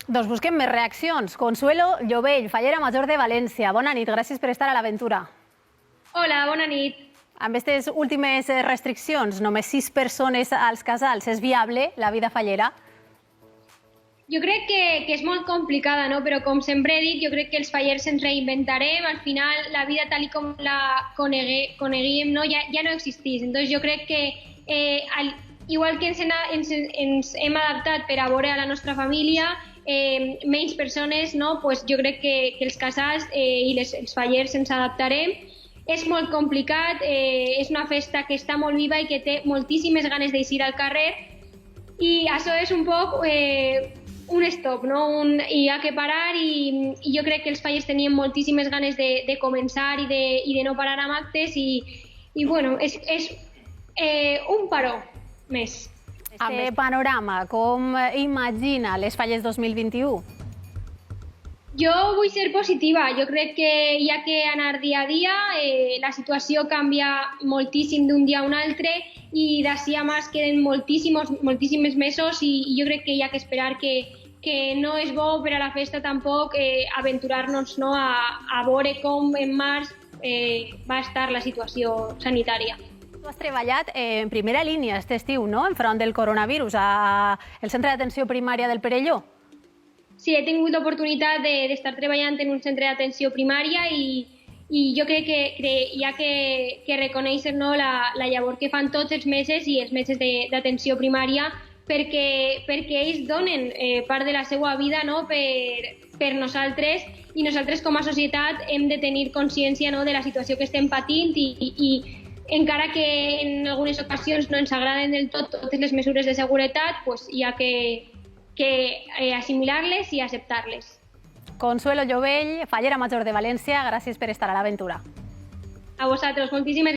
Doncs busquem més reaccions. Consuelo Llovell, fallera major de València. Bona nit, gràcies per estar a l'aventura. Hola, bona nit. Amb aquestes últimes restriccions, només 6 persones als casals, és viable la vida fallera? Jo crec que és molt complicada, no? Però com sempre he dit, jo crec que els fallers ens reinventarem. Al final, la vida tal com la coneguíem, no? Ja no existís. Entonces, jo crec que igual que ens hem adaptat per a veure a la nostra família, menys persones, no? Pues jo crec que els casals i els fallers ens adaptarem. És molt complicat, és una festa que està molt viva i que té moltíssimes ganes d'eixir al carrer, i això és un poc un stop, no? Hi ha que parar, i jo crec que els fallers tenien moltíssimes ganes de començar i de no parar amb actes, i bueno, és un paró més. Aquest panorama, com imagina les falles 2021? Jo vull ser positiva. Jo crec que hi ha que anar dia a dia. La situació canvia moltíssim d'un dia a un altre, i d'ací a més queden moltíssims mesos, i jo crec que hi ha que esperar, que no és bo per a la festa tampoc aventurar-nos, no, a veure com en març va estar la situació sanitària. Tu has treballat en primera línia aquest estiu, no?, enfront del coronavirus, al centre d'atenció primària del Perelló. Sí, he tingut l'oportunitat d'estar treballant en un centre d'atenció primària, i jo crec que hi ha que reconèixer, no, la llavor que fan tots els metges i els metges d'atenció primària, perquè ells donen part de la seva vida, no, per nosaltres, i nosaltres com a societat hem de tenir consciència, no, de la situació que estem patint, i encara que en algunes ocasions no ens agraden del tot totes les mesures de seguretat, pues hi ha que assimilar-les i acceptar-les. Consuelo Llovell, fallera major de València, gràcies per estar a l'aventura. A vosaltres, moltíssimes gràcies.